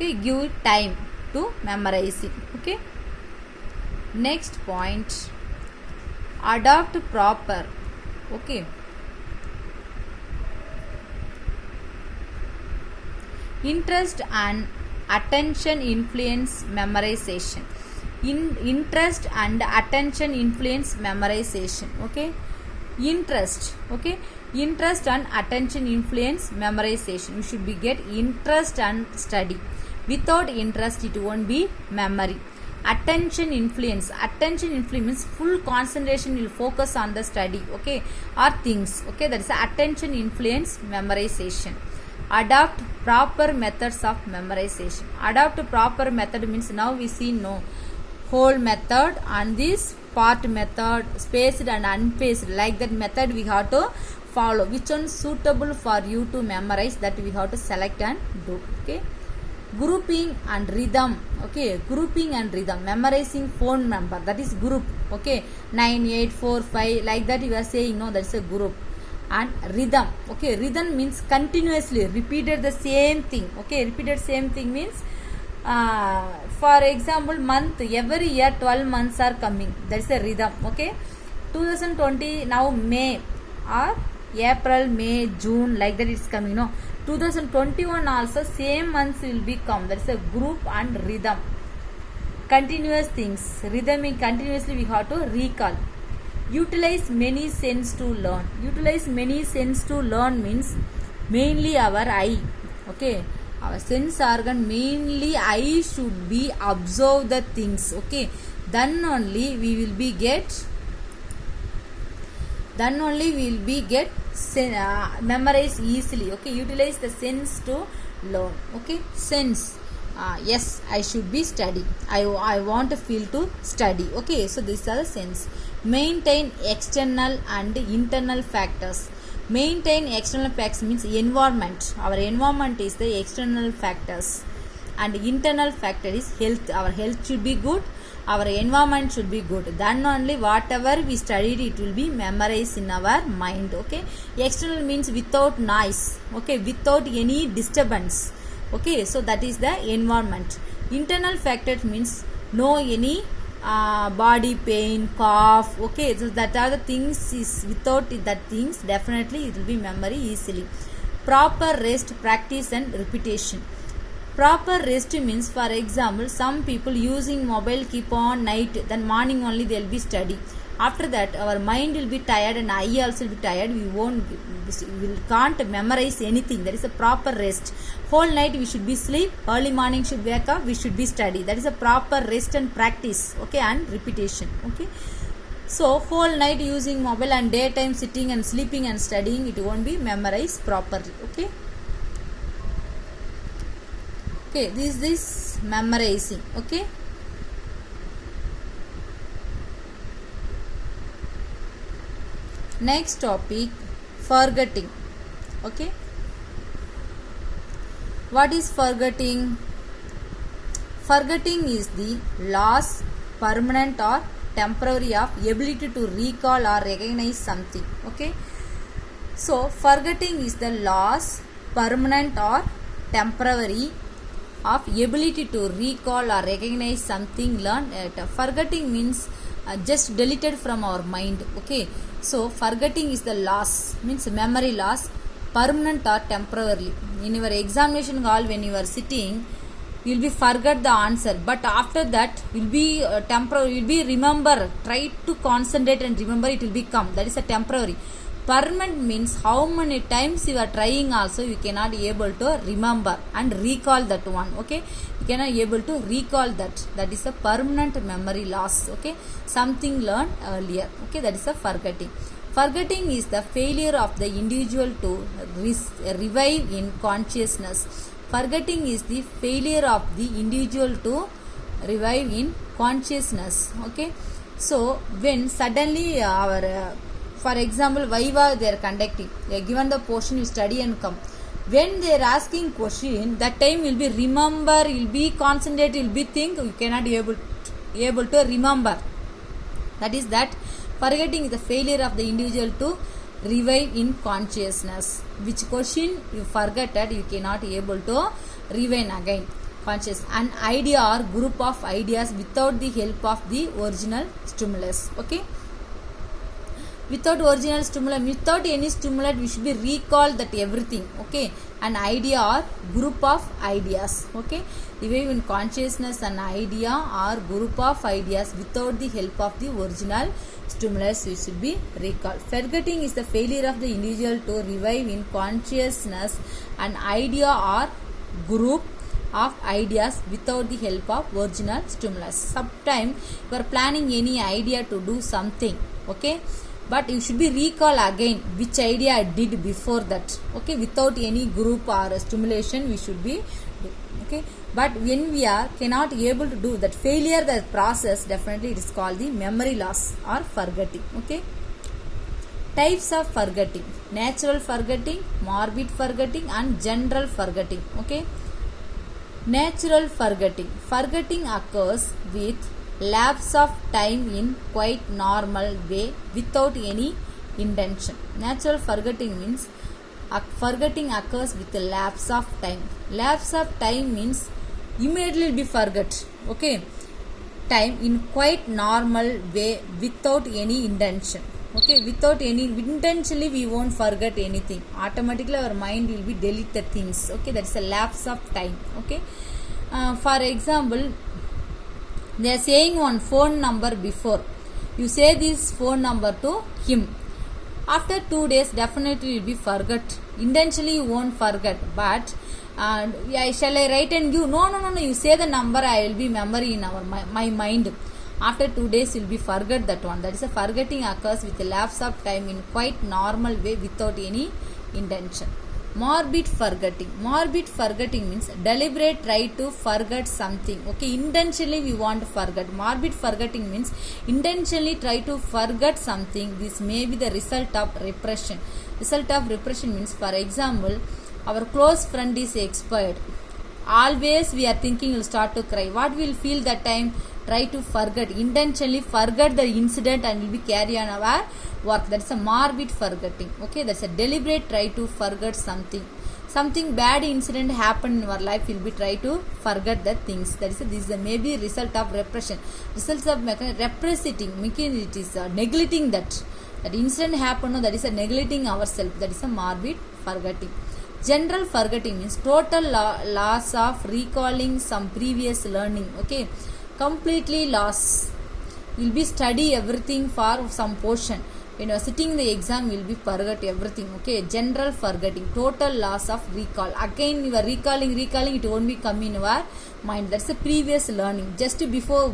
Okay, give time to memorizing. Okay. Next point, adopt proper. Okay. Interest and attention influence memorization. Interest and attention influence memorization. Okay. Interest. Okay. Interest and attention influence memorization. You should be get interest and study. Without interest, it won't be memory. Attention influence means full concentration will focus on the study, okay, or things, okay, that is attention influence memorization. Adopt proper methods of memorization. Adopt proper method means now we see no whole method and this part method, spaced and unspaced, like that method we have to follow. Which one suitable for you to memorize, that we have to select and do, okay. Grouping and rhythm, okay, grouping and rhythm, memorizing phone number, that is group, okay, 9845, like that you are saying, no, that is a group. And rhythm, okay, rhythm means continuously repeated the same thing, okay, repeated same thing means for example month, every year 12 months are coming, that is a rhythm, okay. 2020 now May or April, May, June, like that it's coming, no. 2021 also same months will be come, that is a group and rhythm, continuous things, rhythm in continuously we have to recall. Utilize many sense to learn. Utilize many sense to learn means mainly our eye, okay, our sense organ, mainly eye should be observe the things, okay, then only we will be get memorize easily, okay. Utilize the sense to learn, okay. Sense, yes, I should be study, I want to feel to study, okay. So these are the sense. Maintain external and internal factors. Maintain external factors means environment, our environment is the external factors, and internal factor is health, our health should be good, our environment should be good, then only whatever we studied it will be memorized in our mind, okay. External means without noise, okay, without any disturbance, okay, so that is the environment. Internal factor means no any body pain, cough, okay, so that are the things, is without that things definitely it will be memory easily. Proper rest, practice and repetition. Proper rest means, for example, some people using mobile keep on night, then morning only they will be study. After that our mind will be tired and eye also will be tired, we can't memorize anything. That is a proper rest. Whole night we should be sleep, early morning should wake up, we should be study. That is a proper rest and practice, okay, and repetition, okay. So whole night using mobile and daytime sitting and sleeping and studying, it won't be memorized properly, okay. Okay, this is memorizing, okay. Next topic, forgetting, okay. What is forgetting? Forgetting is the loss, permanent or temporary, of ability to recall or recognize something, okay. So forgetting is the loss, permanent or temporary, of ability to recall or recognize something learned. Forgetting means just deleted from our mind, okay. So forgetting is the loss, means memory loss, permanent or temporarily. In your examination hall when you are sitting, you will be forget the answer, but after that will be temporary, will be remember, try to concentrate and remember, it will become, that is a temporary. Permanent means how many times you are trying also you cannot be able to remember and recall that one, okay. You cannot be able to recall that, that is a permanent memory loss, okay. Something learned earlier, okay, that is a forgetting. Forgetting is the failure of the individual to revive in consciousness. Forgetting is the failure of the individual to revive in consciousness, okay. So when suddenly our for example Viva they are conducting, they are given the portion, you study and come. When they are asking question, that time will be remember, will be concentrate, will be think, you cannot be able to remember. That is that forgetting is the failure of the individual to revive in consciousness. Which question you forgot, you cannot be able to revive again. conscious. An idea or group of ideas without the help of the original stimulus. Okay, without original stimulus, without any stimulus, we should be recall that everything. Okay, an idea or group of ideas. Okay, even in consciousness, an idea or group of ideas without the help of the original stimulus, we should be recalled. Forgetting is the failure of the individual to revive in consciousness an idea or group of ideas without the help of original stimulus. Sometimes you are planning any idea to do something, okay, but you should be recall again which idea I did before that. Okay, without any group or stimulation we should be do. Okay, but when we are cannot able to do that, failure that process, definitely it is called the memory loss or forgetting. Okay, types of forgetting: natural forgetting, morbid forgetting, and general forgetting. Okay, natural forgetting. Forgetting occurs with lapse of time in quite normal way without any intention. Natural forgetting means forgetting occurs with a lapse of time. Lapse of time means immediately be forget. Okay, time in quite normal way without any intention. Okay, without any intentionally we won't forget anything. Automatically our mind will be delete the things. Okay, that is a lapse of time. Okay, for example, they are saying one phone number before. You say this phone number to him. After 2 days, definitely you will be forget. Intentionally you won't forget. But shall I write and give? No. You say the number, I will be memory in my mind. After 2 days, you will be forget that one. That is a forgetting occurs with a lapse of time in quite normal way without any intention. Morbid forgetting. Morbid forgetting means deliberate try to forget something. Okay, intentionally we want to forget. Morbid forgetting means intentionally try to forget something. This may be the result of repression. Result of repression means, for example, our close friend is expired. Always we are thinking you'll start to cry. What will feel that time? Try to forget. Intentionally forget the incident and will be carry on our work. That's a morbid forgetting. Okay, that's a deliberate try to forget something. Something bad incident happened in our life, will be try to forget the things. That is this is a maybe result of repression. Results of repressing, making it is neglecting that incident happened. No, that is a neglecting ourselves. That is a morbid forgetting. General forgetting means total loss of recalling some previous learning. Okay, completely loss. Will be study everything for some portion. When you are sitting in the exam, will be forget everything. Okay, general forgetting, total loss of recall. Again you are recalling, it won't be come in your mind. That's the previous learning. Just before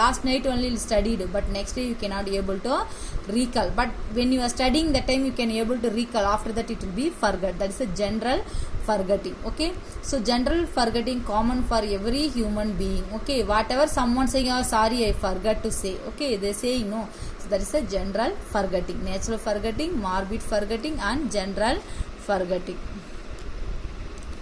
last night only studied, but next day you cannot be able to recall. But when you are studying, that time you can be able to recall. After that it will be forget. That is a general forgetting. Okay, so general forgetting common for every human being. Okay, whatever someone saying, oh sorry I forgot to say. Okay, they say no. So that is a general forgetting. Natural forgetting, morbid forgetting, and general forgetting.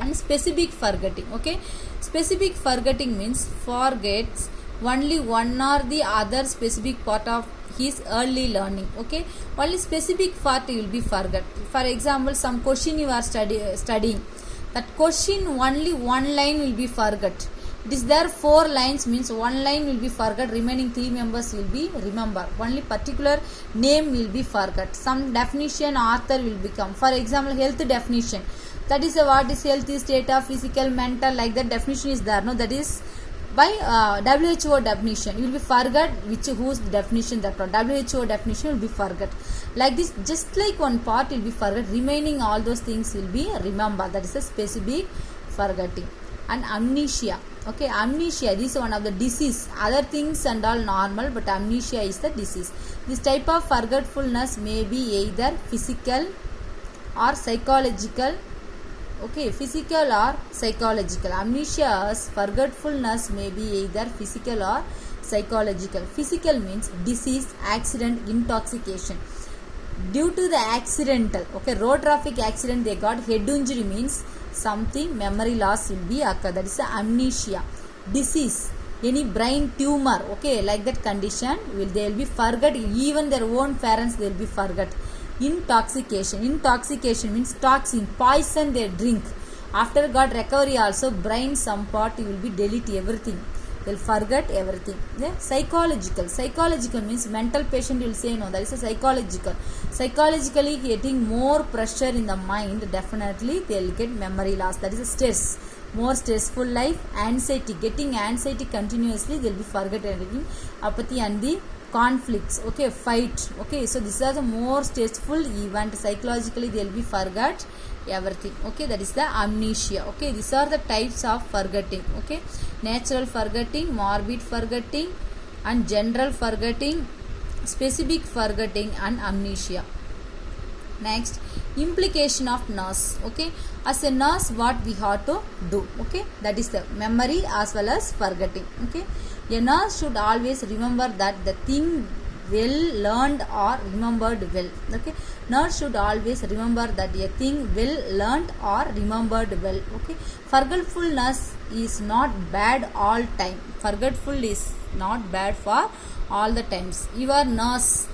And specific forgetting. Okay, specific forgetting means forgets only one or the other specific part of his early learning. Okay, only specific part you will be forget. For example, some question you are studying, that question only one line will be forget. It is there 4 lines, means one line will be forgot, remaining 3 members will be remember. Only particular name will be forgot. Some definition author will become. For example, health definition. That is what is health is state of physical, mental, like that definition is there. No, that is by WHO definition. You will be forgot whose definition that one. WHO definition will be forgot. Like this, just like one part will be forgot, remaining all those things will be remember. That is a specific forgetting. And amnesia. Okay, amnesia, this is one of the disease. Other things and all normal, but amnesia is the disease. This type of forgetfulness may be either physical or psychological. Okay, physical or psychological. Amnesia's forgetfulness may be either physical or psychological. Physical means disease, accident, intoxication. Due to the accidental, okay, road traffic accident, they got head injury, means something memory loss will be occur. That is amnesia. Disease, any brain tumor, okay, like that condition they will be forget. Even their own parents they will be forget. Intoxication. Intoxication means toxin, poison they drink. After got recovery also, brain some part you will be delete everything, will forget everything. Yeah? Psychological means mental patient will say no, that is a psychologically getting more pressure in the mind, definitely they will get memory loss, that is a stress, more stressful life, anxiety, getting anxiety continuously, they will be forget everything, apathy and the conflicts, okay, fight, okay, so these are the more stressful event, psychologically they will be forget everything, okay, that is the amnesia, okay, these are the types of forgetting, okay, natural forgetting, morbid forgetting and general forgetting, specific forgetting and amnesia. Next, implication of nurse, okay, as a nurse what we have to do, okay, that is the memory as well as forgetting, okay, a nurse should always remember that the thing well learned or remembered well, okay, nurse should always remember that a thing well learned or remembered well, okay, forgetfulness is not bad all time, forgetful is not bad for all the times. Your nurse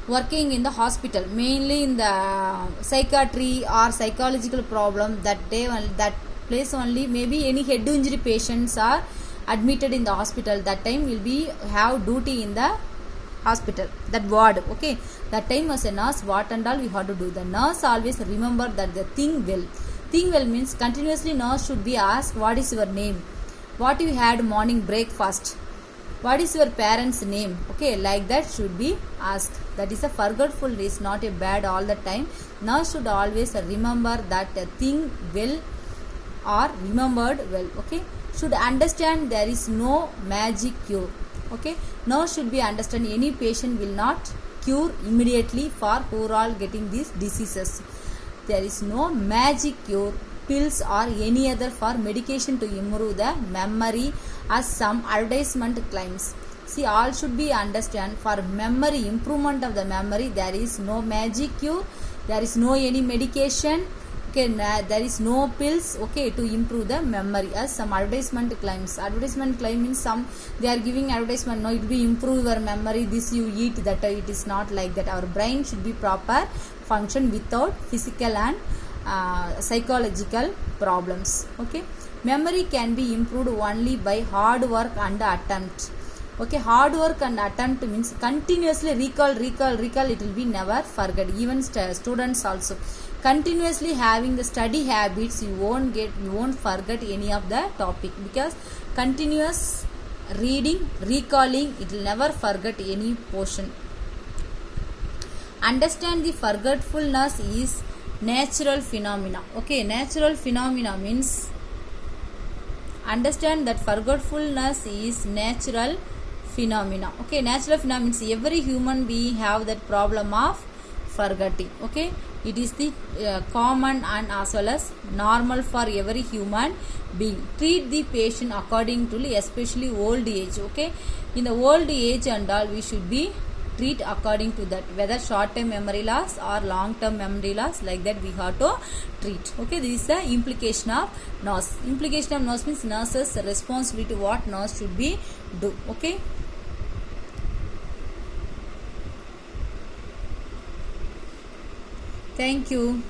working in the hospital, mainly in the psychiatry or psychological problem, that day that place only, maybe any head injury patients are admitted in the hospital, that time will be have duty in the hospital, that ward, okay, that time as a nurse what and all we have to do, the nurse always remember that the thing well means continuously nurse should be asked what is your name, what you had morning breakfast, what is your parents name, okay, like that should be asked, that is a forgetful is not a bad all the time, nurse should always remember that a thing well or remembered well, okay, should understand there is no magic cure, okay, nurse should be understand any patient will not cure immediately for who are all getting these diseases, there is no magic cure, pills or any other for medication to improve the memory as some advertisement claims. See, all should be understand for memory, improvement of the memory, there is no magic cure, there is no any medication, okay, there is no pills, okay, to improve the memory as some advertisement claims. Advertisement claim means some they are giving advertisement, no, it will improve your memory, this you eat, that it is not like that. Our brain should be proper function without physical and psychological problems, okay. Memory can be improved only by hard work and attempt, okay, hard work and attempt means continuously recall, it will be never forget. Even students also continuously having the study habits, you won't forget any of the topic, because continuous reading, recalling, it will never forget any portion. Understand the forgetfulness is natural phenomena, okay, natural phenomena means understand that forgetfulness is natural phenomena, okay, natural phenomena means every human being have that problem of forgetting, okay, it is the common and as well as normal for every human being. Treat the patient according to especially old age, okay, in the old age and all we should be treat according to that, whether short term memory loss or long term memory loss, like that we have to treat, okay. This is the implication of nurse. Implication of nurse means nurse's responsibility, what nurse should be do, okay. Thank you.